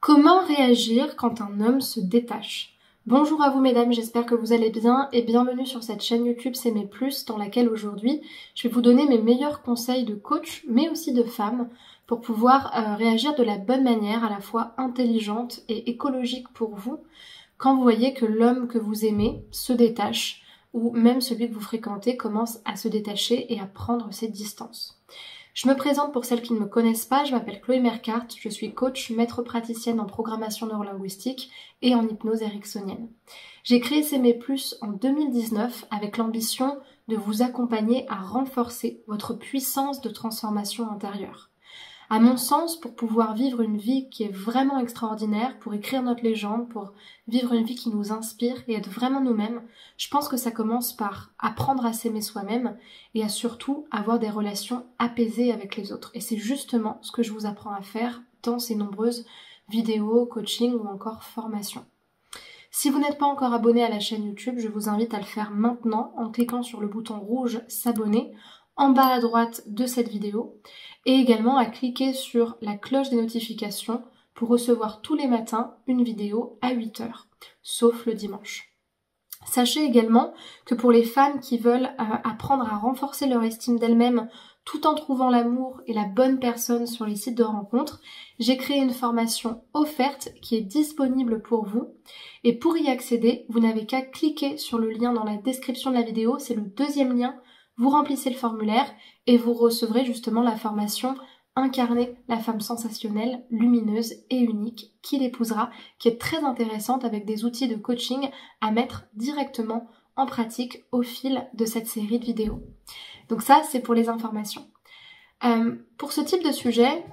Comment réagir quand un homme se détache? Bonjour à vous mesdames, j'espère que vous allez bien et bienvenue sur cette chaîne YouTube S'aimer plus dans laquelle aujourd'hui je vais vous donner mes meilleurs conseils de coach mais aussi de femme pour pouvoir réagir de la bonne manière, à la fois intelligente et écologique pour vous quand vous voyez que l'homme que vous aimez se détache ou même celui que vous fréquentez commence à se détacher et à prendre ses distances. Je me présente pour celles qui ne me connaissent pas, je m'appelle Chloé Mercart, je suis coach, maître praticienne en programmation neurolinguistique et en hypnose ericksonienne. J'ai créé S'aimer plus en 2019 avec l'ambition de vous accompagner à renforcer votre puissance de transformation intérieure. À mon sens, pour pouvoir vivre une vie qui est vraiment extraordinaire, pour écrire notre légende, pour vivre une vie qui nous inspire et être vraiment nous-mêmes, je pense que ça commence par apprendre à s'aimer soi-même et à surtout avoir des relations apaisées avec les autres. Et c'est justement ce que je vous apprends à faire dans ces nombreuses vidéos, coaching ou encore formations. Si vous n'êtes pas encore abonné à la chaîne YouTube, je vous invite à le faire maintenant en cliquant sur le bouton rouge s'abonner en bas à droite de cette vidéo et également à cliquer sur la cloche des notifications pour recevoir tous les matins une vidéo à 8h, sauf le dimanche. Sachez également que pour les femmes qui veulent apprendre à renforcer leur estime d'elles-mêmes tout en trouvant l'amour et la bonne personne sur les sites de rencontres, j'ai créé une formation offerte qui est disponible pour vous. Et pour y accéder, vous n'avez qu'à cliquer sur le lien dans la description de la vidéo, c'est le deuxième lien. Vous remplissez le formulaire et vous recevrez justement la formation Incarner la femme sensationnelle, lumineuse et unique qui l'épousera, qui est très intéressante avec des outils de coaching à mettre directement en pratique au fil de cette série de vidéos. Donc ça, c'est pour les informations. Pour ce type de sujet,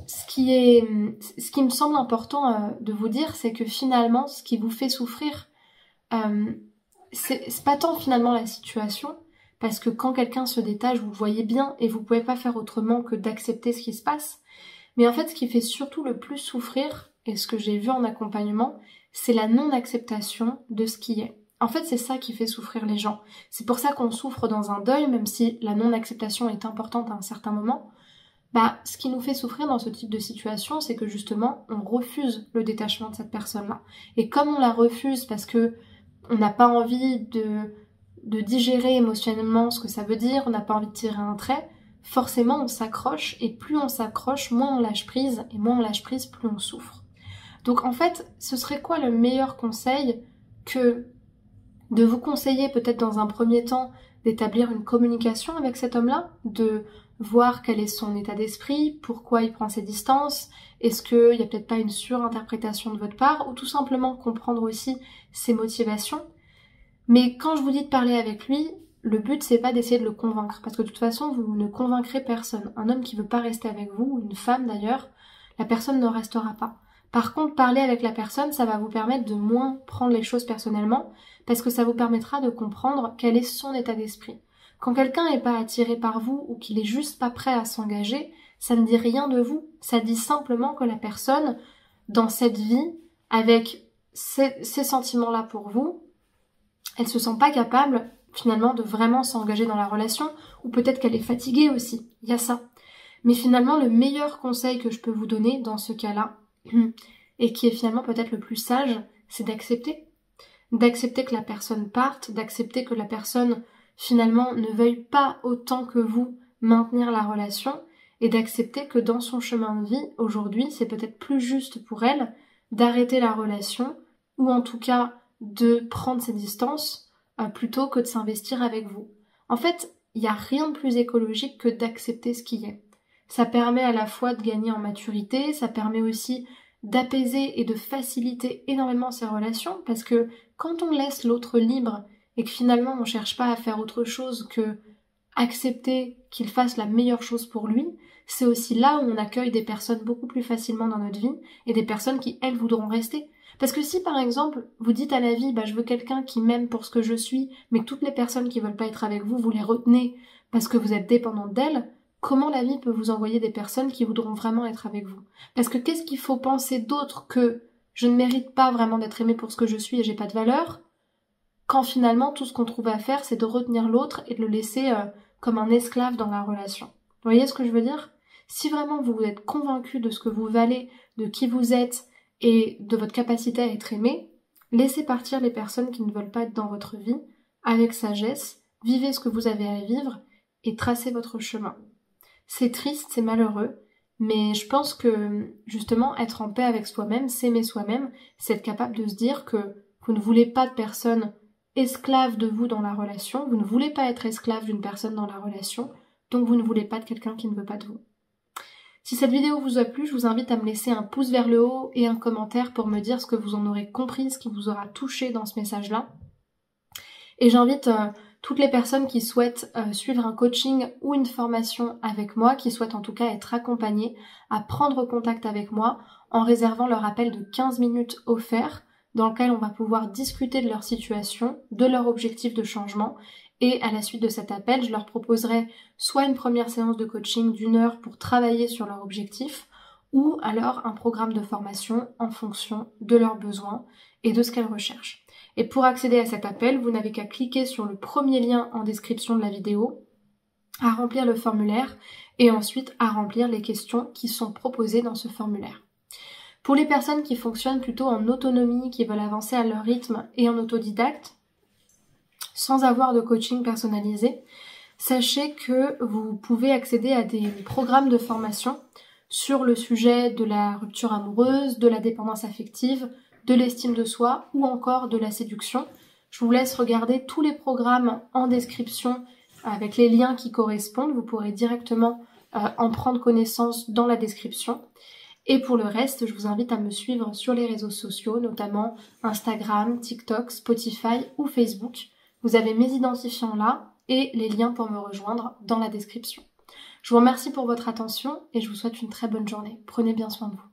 ce qui me semble important de vous dire, c'est que finalement, ce qui vous fait souffrir, c'est pas tant finalement la situation, parce que quand quelqu'un se détache, vous le voyez bien et vous pouvez pas faire autrement que d'accepter ce qui se passe. Mais en fait, ce qui fait surtout le plus souffrir, et ce que j'ai vu en accompagnement, c'est la non-acceptation de ce qui est. En fait, c'est ça qui fait souffrir les gens. C'est pour ça qu'on souffre dans un deuil, même si la non-acceptation est importante à un certain moment. Ce qui nous fait souffrir dans ce type de situation, c'est que justement, on refuse le détachement de cette personne-là. Et comme on la refuse parce que on n'a pas envie de digérer émotionnellement ce que ça veut dire, on n'a pas envie de tirer un trait, forcément on s'accroche, et plus on s'accroche, moins on lâche prise, et moins on lâche prise, plus on souffre. Donc en fait, ce serait quoi le meilleur conseil que de vous conseiller peut-être dans un premier temps d'établir une communication avec cet homme-là, de voir quel est son état d'esprit, pourquoi il prend ses distances, est-ce qu'il n'y a peut-être pas une surinterprétation de votre part, ou tout simplement comprendre aussi ses motivations. Mais quand je vous dis de parler avec lui, le but c'est pas d'essayer de le convaincre, parce que de toute façon vous ne convaincrez personne. Un homme qui veut pas rester avec vous, ou une femme d'ailleurs, la personne ne restera pas. Par contre, parler avec la personne, ça va vous permettre de moins prendre les choses personnellement, parce que ça vous permettra de comprendre quel est son état d'esprit. Quand quelqu'un n'est pas attiré par vous, ou qu'il est juste pas prêt à s'engager, ça ne dit rien de vous. Ça dit simplement que la personne, dans cette vie, avec ces sentiments-là pour vous, elle se sent pas capable finalement de vraiment s'engager dans la relation, ou peut-être qu'elle est fatiguée aussi, il y a ça. Mais finalement, le meilleur conseil que je peux vous donner dans ce cas-là, et qui est finalement peut-être le plus sage, c'est d'accepter. D'accepter que la personne parte, d'accepter que la personne finalement ne veuille pas autant que vous maintenir la relation, et d'accepter que dans son chemin de vie, aujourd'hui, c'est peut-être plus juste pour elle d'arrêter la relation, ou en tout cas de prendre ses distances plutôt que de s'investir avec vous. En fait, il n'y a rien de plus écologique que d'accepter ce qui est. Ça permet à la fois de gagner en maturité, ça permet aussi d'apaiser et de faciliter énormément ses relations, parce que quand on laisse l'autre libre et que finalement on cherche pas à faire autre chose que accepter qu'il fasse la meilleure chose pour lui, c'est aussi là où on accueille des personnes beaucoup plus facilement dans notre vie et des personnes qui, elles, voudront rester. Parce que si par exemple vous dites à la vie je veux quelqu'un qui m'aime pour ce que je suis, mais que toutes les personnes qui veulent pas être avec vous, vous les retenez parce que vous êtes dépendante d'elles, comment la vie peut vous envoyer des personnes qui voudront vraiment être avec vous? Parce que qu'est-ce qu'il faut penser d'autre que je ne mérite pas vraiment d'être aimée pour ce que je suis et j'ai pas de valeur, quand finalement tout ce qu'on trouve à faire c'est de retenir l'autre et de le laisser comme un esclave dans la relation. Vous voyez ce que je veux dire? Si vraiment vous êtes convaincu de ce que vous valez, de qui vous êtes, et de votre capacité à être aimé, laissez partir les personnes qui ne veulent pas être dans votre vie avec sagesse, vivez ce que vous avez à vivre et tracez votre chemin. C'est triste, c'est malheureux, mais je pense que justement être en paix avec soi-même, s'aimer soi-même, c'est être capable de se dire que vous ne voulez pas de personne esclave de vous dans la relation, vous ne voulez pas être esclave d'une personne dans la relation, donc vous ne voulez pas de quelqu'un qui ne veut pas de vous. Si cette vidéo vous a plu, je vous invite à me laisser un pouce vers le haut et un commentaire pour me dire ce que vous en aurez compris, ce qui vous aura touché dans ce message-là. Et j'invite toutes les personnes qui souhaitent suivre un coaching ou une formation avec moi, qui souhaitent en tout cas être accompagnées, à prendre contact avec moi en réservant leur appel de 15 minutes offert, dans lequel on va pouvoir discuter de leur situation, de leur objectif de changement. Et à la suite de cet appel, je leur proposerai soit une première séance de coaching d'1 heure pour travailler sur leur objectif, ou alors un programme de formation en fonction de leurs besoins et de ce qu'elles recherchent. Et pour accéder à cet appel, vous n'avez qu'à cliquer sur le premier lien en description de la vidéo, à remplir le formulaire et ensuite à remplir les questions qui sont proposées dans ce formulaire. Pour les personnes qui fonctionnent plutôt en autonomie, qui veulent avancer à leur rythme et en autodidacte, sans avoir de coaching personnalisé, sachez que vous pouvez accéder à des programmes de formation sur le sujet de la rupture amoureuse, de la dépendance affective, de l'estime de soi ou encore de la séduction. Je vous laisse regarder tous les programmes en description avec les liens qui correspondent. Vous pourrez directement en prendre connaissance dans la description. Et pour le reste, je vous invite à me suivre sur les réseaux sociaux, notamment Instagram, TikTok, Spotify ou Facebook. Vous avez mes identifiants là et les liens pour me rejoindre dans la description. Je vous remercie pour votre attention et je vous souhaite une très bonne journée. Prenez bien soin de vous.